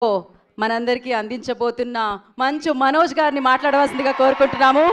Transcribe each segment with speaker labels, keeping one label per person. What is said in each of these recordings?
Speaker 1: మనందరికీ అందించబోతున్న మంచు మనోజ్ గారిని మాట్లాడవలసిందిగా కోరుకుంటున్నాము.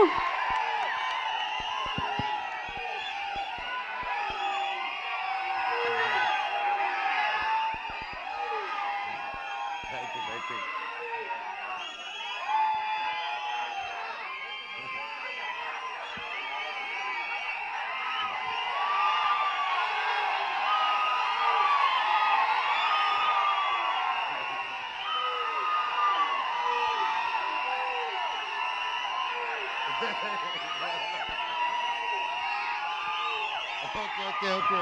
Speaker 2: Okay.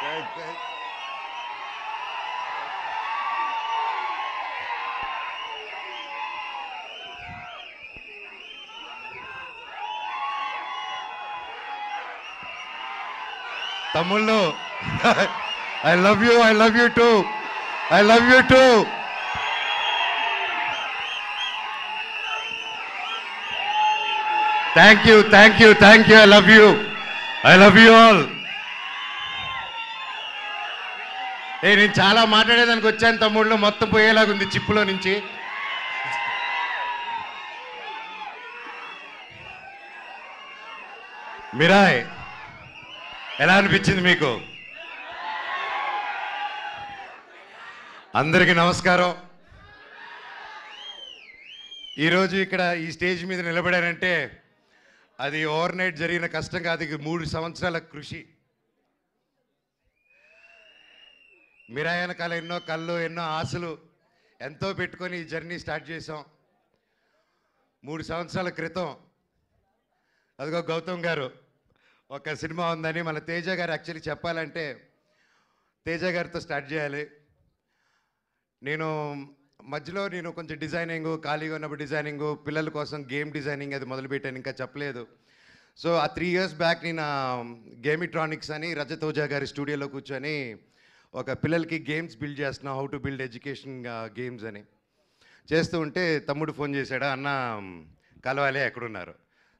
Speaker 2: Thanks. తమ్ముళ్ళు, I love you too. Thank you. I love you all. నేను చాలా మాట్లాడేదానికి వచ్చాను తమ్ముళ్ళు, మొత్తం పోయేలాగుంది చిప్పులో నుంచి. మిరాయ్ ఎలా అనిపించింది మీకు? అందరికీ నమస్కారం. ఈరోజు ఇక్కడ ఈ స్టేజ్ మీద నిలబడారంటే అది ఓవర్ నైట్ జరిగిన కష్టం కాదు, 3 సంవత్సరాల కృషి. మిరాయ్ వెనకాల ఎన్నో కళ్ళు, ఎన్నో ఆశలు ఎంతో పెట్టుకొని ఈ జర్నీ స్టార్ట్ చేసాం. 3 సంవత్సరాల క్రితం అదిగో గౌతమ్ గారు ఒక సినిమా ఉందని మన తేజ గారు యాక్చువల్లీ చెప్పాలంటే తేజ గారితో స్టార్ట్ చేయాలి. మధ్యలో నేను కొంచెం డిజైనింగ్, ఖాళీగా ఉన్నప్పుడు డిజైనింగ్, పిల్లల కోసం గేమ్ డిజైనింగ్ అది మొదలుపెట్టాను, ఇంకా చెప్పలేదు. సో ఆ 3 years బ్యాక్ నేను గేమిట్రానిక్స్ అని రజత్ ఓజా గారి స్టూడియోలో కూర్చొని ఒక పిల్లలకి గేమ్స్ బిల్డ్ చేస్తున్నాం, how to build education games అని చేస్తూ ఉంటే తమ్ముడు ఫోన్ చేశాడు, అన్న కలవాలి, ఎక్కడున్నారు?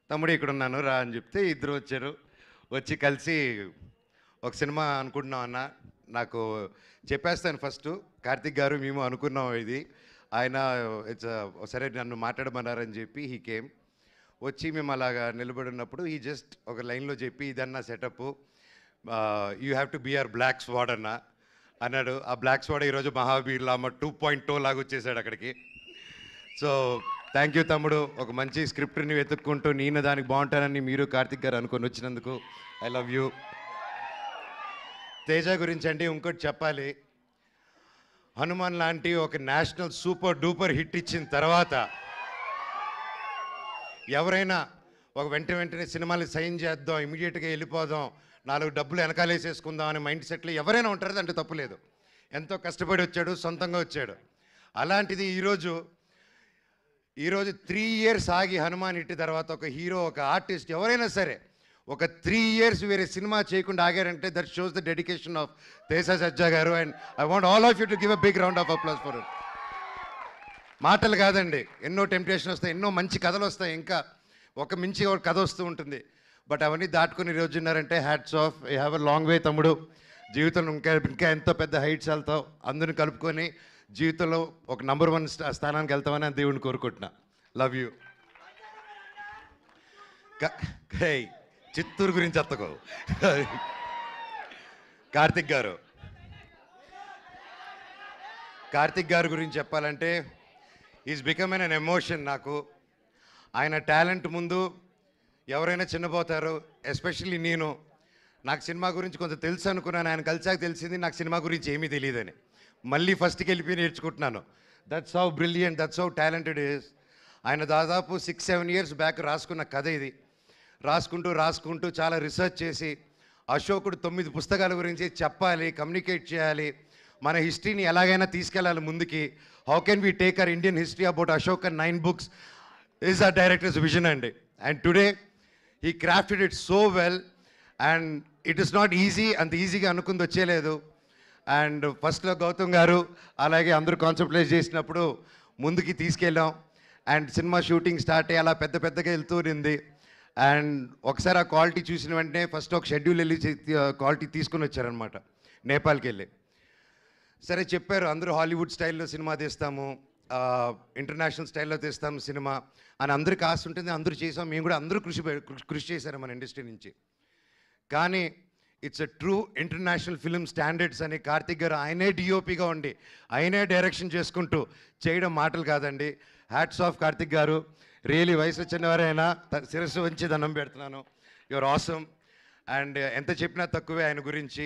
Speaker 2: తమ్ముడు ఇక్కడున్నాను రా అని చెప్తే ఇద్దరు వచ్చారు. వచ్చి కలిసి ఒక సినిమా అనుకుంటున్నాం అన్న, నాకు చెప్పేస్తాను ఫస్ట్, కార్తిక్ గారు మేము అనుకున్నాం ఇది, ఆయన సరే నన్ను మాట్లాడమన్నారని చెప్పి హీ కేమ్. వచ్చి మేము అలాగా నిలబడి ఉన్నప్పుడు ఈ జస్ట్ ఒక లైన్లో చెప్పి ఇదన్నా setup, you have to be our black squad అన్నాడు. ఆ బ్లాక్ స్వాడ్ ఈరోజు మహావీర్ లామ 2.0 లాగా వచ్చేసాడు అక్కడికి. సో థ్యాంక్ యూ తమ్ముడు, ఒక మంచి స్క్రిప్ట్ని వెతుక్కుంటూ నేను దానికి బాగుంటానని మీరు కార్తిక్ గారు అనుకొని వచ్చినందుకు ఐ లవ్ యూ. తేజ గురించి అంటే ఇంకోటి చెప్పాలి, హనుమాన్ లాంటి ఒక నేషనల్ సూపర్ డూపర్ హిట్ ఇచ్చిన తర్వాత ఎవరైనా ఒక వెంటనే సినిమాలు సైన్ చేద్దాం, ఇమీడియట్గా వెళ్ళిపోదాం, 4 డబ్బులు వెనకాలేసేసుకుందాం అనే మైండ్ సెట్లో ఎవరైనా ఉంటారు, అంటే తప్పులేదు. ఎంతో కష్టపడి వచ్చాడు, సొంతంగా వచ్చాడు. అలాంటిది ఈరోజు 3 years ఆగి హనుమాన్ హిట్ తర్వాత ఒక హీరో, ఒక ఆర్టిస్ట్ ఎవరైనా సరే ఒక 3 years వేరే సినిమా చేయకుండా ఆగారంటే that shows the dedication of Teja Sajja గారు. And I want all of you to give a big round of applause for it. మాటలు కాదండి, ఎన్నో టెంప్టేషన్ వస్తాయి, ఎన్నో మంచి కథలు వస్తాయి, ఇంకా ఒక మించి ఒక కథ వస్తూ ఉంటుంది. బట్ అవన్నీ దాటుకుని ఈరోజు ఉన్నారంటే hats off, you have a long way తమ్ముడు. జీవితంలో ఇంకా ఎంతో పెద్ద హైట్స్ వెళ్తావు, అందరిని కలుపుకొని జీవితంలో ఒక నంబర్ 1 స్థానానికి వెళ్తామని దేవుడిని కోరుకుంటున్నా. Love you. చిత్తూరు గురించి ఎత్తకో. కార్తిక్ గారు గురించి చెప్పాలంటే ఈజ్ బికమ్ ఎన్ ఎమోషన్ నాకు. ఆయన టాలెంట్ ముందు ఎవరైనా చిన్నపోతారు, ఎస్పెషల్లీ నాకు సినిమా గురించి కొంచెం తెలుసు అనుకున్నాను, ఆయన కలిసాక తెలిసింది నాకు సినిమా గురించి ఏమీ తెలియదని. మళ్ళీ ఫస్ట్కి వెళ్ళిపోయి నేర్చుకుంటున్నాను. That's how brilliant, that's how talented is. ఆయన దాదాపు 6-7 years బ్యాక్ రాసుకున్న కథ ఇది. రాసుకుంటూ చాలా రీసెర్చ్ చేసి అశోకుడు 9 పుస్తకాల గురించి చెప్పాలి, కమ్యూనికేట్ చేయాలి, మన హిస్టరీని ఎలాగైనా తీసుకెళ్ళాలి ముందుకి. How can we take our Indian history about Ashok and 9 books is ఆ డైరెక్టర్స్ విజన్ అండి. And today he crafted it so well and it is not easy, అంత ఈజీగా అనుకుంది వచ్చేలేదు. అండ్ ఫస్ట్లో గౌతమ్ గారు అలాగే అందరూ కాన్సెప్టలైజ్ చేసినప్పుడు ముందుకి తీసుకెళ్ళాం. అండ్ సినిమా షూటింగ్ స్టార్ట్ అయ్యి అలా పెద్దగా వెళ్తూ ఉంది. అండ్ ఒకసారి ఆ క్వాలిటీ చూసిన వెంటనే ఫస్ట్ ఒక షెడ్యూల్ వెళ్ళి క్వాలిటీ తీసుకుని వచ్చారనమాట, నేపాల్కి వెళ్ళి. సరే చెప్పారు అందరూ హాలీవుడ్ స్టైల్లో సినిమా తీస్తాము, ఇంటర్నేషనల్ స్టైల్లో తీస్తాము సినిమా అని అందరికి ఆశ ఉంటుంది, అందరూ చేసాం, మేము కూడా అందరూ కృషి చేశారు మన ఇండస్ట్రీ నుంచి. కానీ it's a true international film standards అని కార్తిక్ గారు ఆయనే డిఓపిగా ఉండి ఆయనే డైరెక్షన్ చేసుకుంటూ చేయడం మాటలు కాదండి. హ్యాట్స్ ఆఫ్ కార్తిక్ గారు, రియలీ వయసు వచ్చినవారైనా శిరస్సు వంచి దండం పెడుతున్నాను. Your awesome. అండ్ ఎంత చెప్పినా తక్కువే ఆయన గురించి.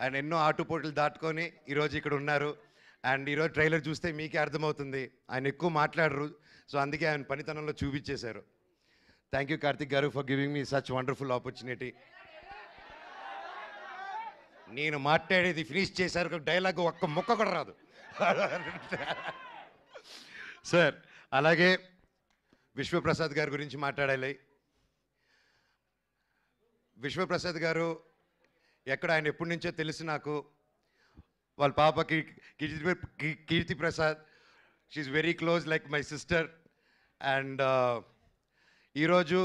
Speaker 2: ఆయన ఎన్నో ఆటుపోట్లు దాటుకొని ఈరోజు ఇక్కడ ఉన్నారు. అండ్ ఈరోజు ట్రైలర్ చూస్తే మీకే అర్థమవుతుంది ఆయన ఎక్కువ మాట్లాడరు, సో అందుకే ఆయన పనితనంలో చూపించేశారు. థ్యాంక్ యూ కార్తిక్ గారు for giving me such wonderful opportunity. నేను మాట్లాడేది ఫినిష్ చేశారు, డైలాగ్ ఒక్క ముక్క కూడా రాదు సార్. అలాగే విశ్వప్రసాద్ గారి గురించి మాట్లాడాలి. విశ్వప్రసాద్ గారు ఎక్కడ ఆయన ఎప్పటి నుంచో తెలుసు నాకు. వాళ్ళ పాపకి Keerthi Prasad, she very close like my sister. And ఈరోజు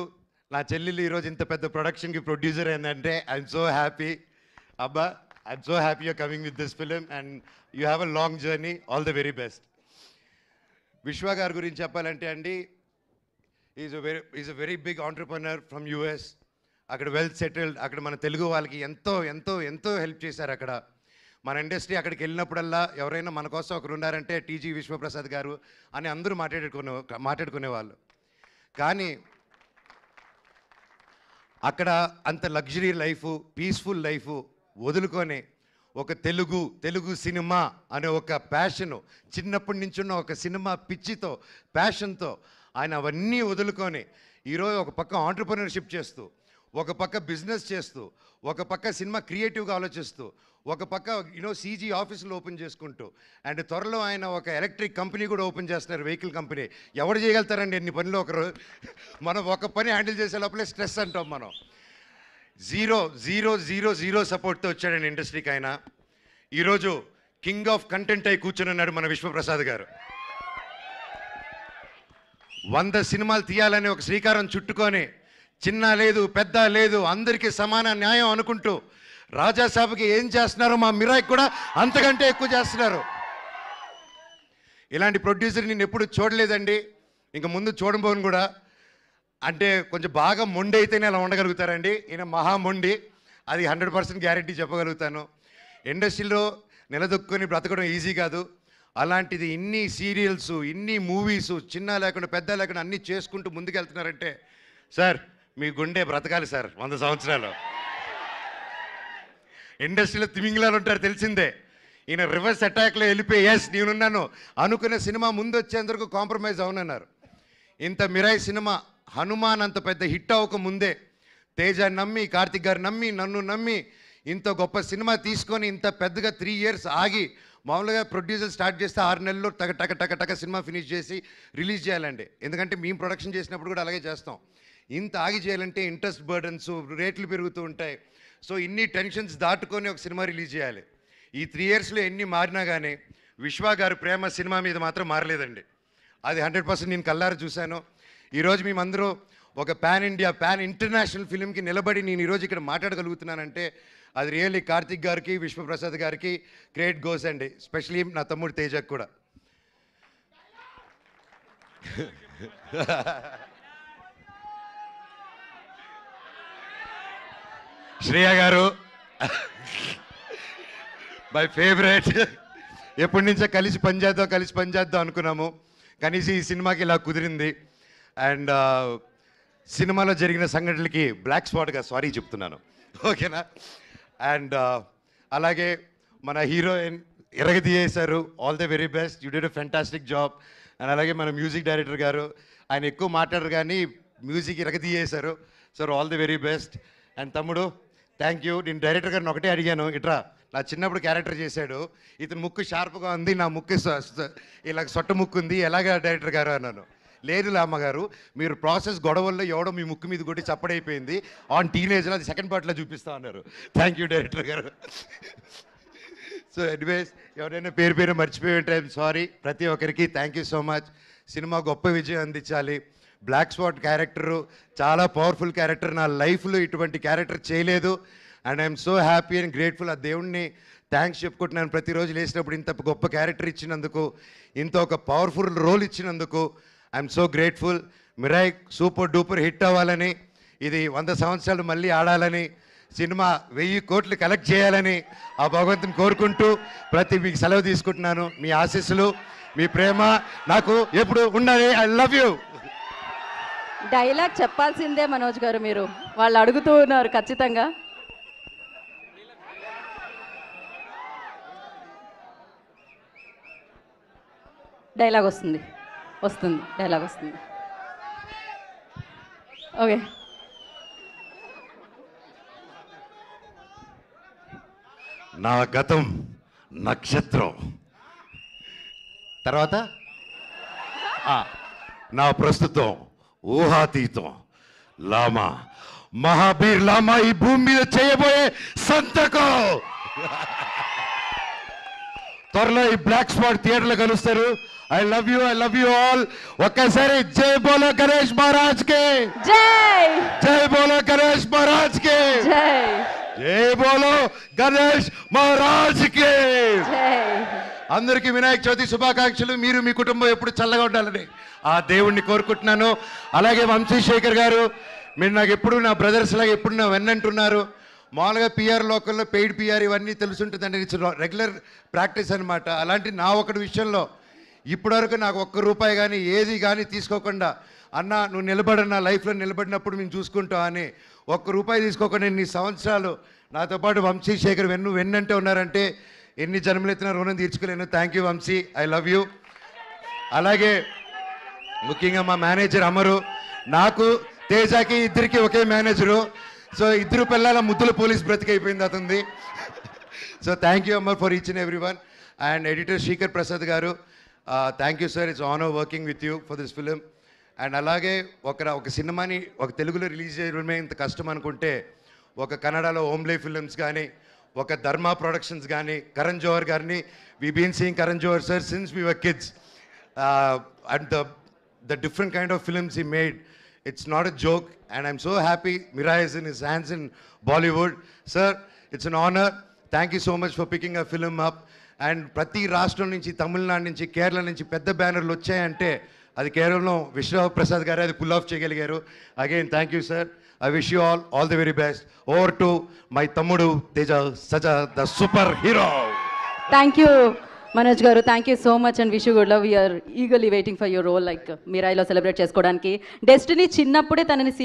Speaker 2: నా చెల్లెలు ఈరోజు ఇంత పెద్ద ప్రొడక్షన్కి ప్రొడ్యూసర్ ఏంటంటే ఐఎమ్ సో హ్యాపీ. అబ్బా, I'm so happy you're coming with this film and you have a long journey. All the very best. Vishwa గారి గురించి చెప్పాలంటే అండి, is a very big entrepreneur from US. అక్కడ వెల్ సెటిల్డ్. అక్కడ మన తెలుగు వాళ్ళకి ఎంతో ఎంతో ఎంతో హెల్ప్ చేశారు. అక్కడ మన ఇండస్ట్రీ అక్కడికి వెళ్ళినప్పుడల్లా ఎవరైనా మన కోసం ఒకరు ఉన్నారంటే టీజీ విశ్వప్రసాద్ గారు అని అందరూ మాట్లాడుకునేవాళ్ళు. కానీ అక్కడ అంత లగ్జరీ లైఫ్, పీస్ఫుల్ లైఫ్ వదులుకొని ఒక తెలుగు సినిమా అనే ఒక ప్యాషను, చిన్నప్పటి నుంచి ఉన్న ఒక సినిమా పిచ్చితో, ప్యాషన్తో ఆయన అవన్నీ వదులుకొని ఈరోజు ఒక పక్క ఆంటర్ప్రెన్యూర్షిప్ చేస్తూ, ఒక పక్క బిజినెస్ చేస్తూ, ఒక పక్క సినిమా క్రియేటివ్గా ఆలోచిస్తూ, ఒక పక్క సీజీ ఆఫీసులు ఓపెన్ చేసుకుంటూ, అండ్ త్వరలో ఆయన ఒక ఎలక్ట్రిక్ కంపెనీ కూడా ఓపెన్ చేస్తున్నారు, వెహికల్ కంపెనీ. ఎవరు చేయగలుగుతారండి ఎన్ని పనులు ఒకరు? మనం ఒక పని హ్యాండిల్ చేసే లోపలే స్ట్రెస్ అంటాం మనం. జీరో జీరో జీరో జీరో సపోర్ట్తో వచ్చాడండి ఇండస్ట్రీకి ఆయన. ఈరోజు కింగ్ ఆఫ్ కంటెంట్ అయి కూర్చొని ఉన్నాడు మన విశ్వప్రసాద్ గారు. 100 సినిమాలు తీయాలని ఒక శ్రీకారం చుట్టుకొని, చిన్న లేదు పెద్ద లేదు అందరికీ సమాన న్యాయం అనుకుంటూ, రాజాసాబ్కి ఏం చేస్తున్నారో మా మిరాయికి కూడా అంతకంటే ఎక్కువ చేస్తున్నారు. ఇలాంటి ప్రొడ్యూసర్ నేను ఎప్పుడు చూడలేదండి, ఇంక ముందు చూడబోను కూడా. అంటే కొంచెం బాగా మొండి అయితేనే అలా ఉండగలుగుతారండి. ఈయన మహా మొండి, అది 100% గ్యారెంటీ చెప్పగలుగుతాను. ఇండస్ట్రీలో నిలదొక్కుని బ్రతకడం ఈజీ కాదు. అలాంటిది ఇన్ని సీరియల్స్, ఇన్ని మూవీస్, చిన్న లేకుండా పెద్ద లేకుండా అన్నీ చేసుకుంటూ ముందుకెళ్తున్నారంటే సార్ మీ గుండె బ్రతకాలి సార్ 100 సంవత్సరాలు. ఇండస్ట్రీలో తిమింగిలాలు ఉంటారు తెలిసిందే. ఈయన రివర్స్ అటాక్లో వెళ్ళిపోయి ఎస్ నేనున్నాను అనుకునే సినిమా ముందు వచ్చేందుకు కాంప్రమైజ్ అవునన్నారు. ఇంత మిరాయి సినిమా హనుమాన్ అంత పెద్ద హిట్ అవ్వక ముందే తేజ నమ్మి, కార్తిక్ గారు నమ్మి, నన్ను నమ్మి ఇంత గొప్ప సినిమా తీసుకొని ఇంత పెద్దగా 3 years ఆగి, మామూలుగా ప్రొడ్యూసర్ స్టార్ట్ చేస్తే 6 నెలల్లో టక టక టక టక సినిమా ఫినిష్ చేసి రిలీజ్ చేయాలండి. ఎందుకంటే మేము ప్రొడక్షన్ చేసినప్పుడు కూడా అలాగే చేస్తాం. ఇంత ఆగి చేయాలంటే ఇంట్రెస్ట్ బర్డన్స్, రేట్లు పెరుగుతూ ఉంటాయి. సో ఇన్ని టెన్షన్స్ దాటుకొని ఒక సినిమా రిలీజ్ చేయాలి. ఈ 3 yearsలో ఎన్ని మారినా కానీ విశ్వ గారి ప్రేమ సినిమా మీద మాత్రం మారలేదండి. అది 100% నేను కల్లారా చూశాను. ఈరోజు మేమందరూ ఒక పాన్ ఇండియా, పాన్ ఇంటర్నేషనల్ ఫిలింకి నిలబడి నేను ఈరోజు ఇక్కడ మాట్లాడగలుగుతున్నానంటే అది రియల్లీ కార్తిక్ గారికి, విశ్వప్రసాద్ గారికి గ్రేట్ గోస్ అండి. ఎస్పెషలీ నా తమ్ముడు తేజకు కూడా. శ్రేయ గారు మై ఫేవరెట్. ఎప్పటి నుంచో కలిసి పనిచేద్దాం అనుకున్నాము. కనీసం ఈ సినిమాకి ఇలా కుదిరింది. అండ్ సినిమాలో జరిగిన సంఘటనలకి బ్లాక్ స్పాట్గా సారీ చెప్తున్నాను, ఓకేనా? అండ్ అలాగే మన హీరోయిన్ ఎరగదీయేశారు. All the very best, you did a fantastic job. And అలాగే మన మ్యూజిక్ డైరెక్టర్ గారు, ఆయన ఎక్కువ మాట్లాడరు కానీ మ్యూజిక్ ఎరగదీయేశారు. Sir all the very best. And తమ్ముడు థ్యాంక్ యూ. నేను డైరెక్టర్ గారిని ఒకటే అడిగాను, ఇట్రా నా చిన్నప్పుడు క్యారెక్టర్ చేశాడు, ఇతను ముక్కు షార్ప్గా ఉంది, నా ముక్కు ఇలా సొట్ట ముక్కు ఉంది, ఎలాగా డైరెక్టర్ గారు అన్నాను. లేదు అమ్మగారు, మీరు ప్రాసెస్ గొడవల్లో ఎవడో మీ ముక్కు మీద కొట్టి చప్పడైపోయింది, ఆన్ టీనేజ్లో అది సెకండ్ పార్ట్లో చూపిస్తా అన్నారు. థ్యాంక్ యూ డైరెక్టర్ గారు. సో ఎనీవేస్ ఎవరైనా పేరు మర్చిపోయి ఉంటే ఐఎమ్ సారీ. ప్రతి ఒక్కరికి thank you so much. Cinema గొప్ప విజయం అందించాలి. బ్లాక్ స్పాట్ క్యారెక్టరు చాలా పవర్ఫుల్ క్యారెక్టర్. నా లైఫ్లో ఇటువంటి క్యారెక్టర్ చేయలేదు. And I'm so happy and grateful. ఆ దేవుణ్ణి థ్యాంక్స్ చెప్పుకుంటున్నాను. ప్రతిరోజు లేచినప్పుడు ఇంత గొప్ప క్యారెక్టర్ ఇచ్చినందుకు, ఇంత ఒక పవర్ఫుల్ రోల్ ఇచ్చినందుకు I'm so grateful. Mirai super duper hit అవ్వాలని, ఇది 100 సంవత్సరాలు మళ్ళీ ఆడాలని, సినిమా 1000 కోట్లు కలెక్ట్ చేయాలని ఆ భగవంతుని కోరుకుంటూ మీకు సెలవు తీసుకుంటున్నాను. మీ ఆశీస్సులు, మీ ప్రేమ నాకు ఎప్పుడు ఉండాలి. I love you.
Speaker 1: డైలాగ్ చెప్పాల్సిందే మనోజ్ గారు, మీరు వాళ్ళు అడుగుతూ ఉన్నారు ఖచ్చితంగా. డైలాగ్ వస్తుంది డైలాగ్ వస్తుంది. ఓకే.
Speaker 2: నా గతం నక్షత్రం, తర్వాత నా ప్రస్తుతం ఊహాతీతం. లామా, మహాబీర్ లామా ఈ భూమి మీద చేయబోయే సంతకం. త్వరలో ఈ బ్లాక్ స్పాట్ థియేటర్లో కలుస్తారు. I love you all. ఒక్కసారి జై బోలో గణేష్ మహారాజ్ కే
Speaker 1: జై.
Speaker 2: జై బోలో గణేష్ మహారాజ్ కే
Speaker 1: జై.
Speaker 2: జై బోలో గణేష్ మహారాజ్ కే
Speaker 1: జై.
Speaker 2: అందరికీ వినాయక చవితి శుభాకాంక్షలు. మీరు మీ కుటుంబం ఎప్పుడు చల్లగా ఉండాలని ఆ దేవుణ్ణి కోరుకుంటున్నాను. అలాగే వంశీశేఖర్ గారు, మీరు నాకు ఎప్పుడు నా బ్రదర్స్ లాగా ఎప్పుడు నా వెన్నంటున్నారు. మామూలుగా పిఆర్ లోకల్లో పెయిడ్ పిఆర్ ఇవన్నీ తెలుసుంటుందండి, ఇట్స్ రెగ్యులర్ ప్రాక్టీస్ అనమాట. అలాంటి నా ఒకటి విషయంలో ఇప్పటివరకు నాకు ₹1 కానీ ఏది కానీ తీసుకోకుండా, అన్న నువ్వు నిలబడన్నా లైఫ్లో నిలబడినప్పుడు మేము చూసుకుంటాం అని ₹1 తీసుకోకుండా ఇన్ని సంవత్సరాలు నాతో పాటు వంశీశేఖర్ వెన్నంటే ఉన్నారంటే ఎన్ని జన్మలెత్తిన రుణం తీర్చుకోలేను. Thank you Vamsi, I love you. అలాగే ముఖ్యంగా మా మేనేజర్ అమరు, నాకు తేజాకి ఇద్దరికి ఒకే మేనేజరు. సో ఇద్దరు పిల్లల ముద్దుల పోలీస్ బ్రతికైపోయింది అతనిది. So thank you Amar for each and every one. And editor Srikar Prasad గారు, thank you sir, it's honour working with you for this film. And అలాగే ఒక సినిమాని ఒక తెలుగులో రిలీజ్ చేయడమే ఇంత కష్టం అనుకుంటే, ఒక కన్నడలో ఓమ్లే ఫిలిమ్స్ కానీ, ఒక ధర్మా ప్రొడక్షన్స్ కానీ, కరణ్ జోహర్ గారిని, we been seeing Karan Johar sir since we were kids. And the different kind of films he made, it's not a joke, and I'm so happy Mirai is in his hands in Bollywood. Sir, it's an honor. Thank you so much for picking a film up. And ప్రతి రాష్ట్రం నుంచి, తమిళనాడు నుంచి, కేరళ నుంచి పెద్ద బ్యానర్లు వచ్చాయంటే అది కేవలం విశ్వరావు ప్రసాద్ గారే అది పుల్ ఆఫ్ చేయగలిగారు. Again thank you sir. I wish you all the very best. Over to my తమ్ముడు Teja Saja, the super hero.
Speaker 1: Thank you Manoj గారు, thank you so much and wish you good love. We're eagerly waiting for your role. Like మీరాయిలో celebrate చేసుకోవడానికి. Destiny చిన్నప్పుడే తనని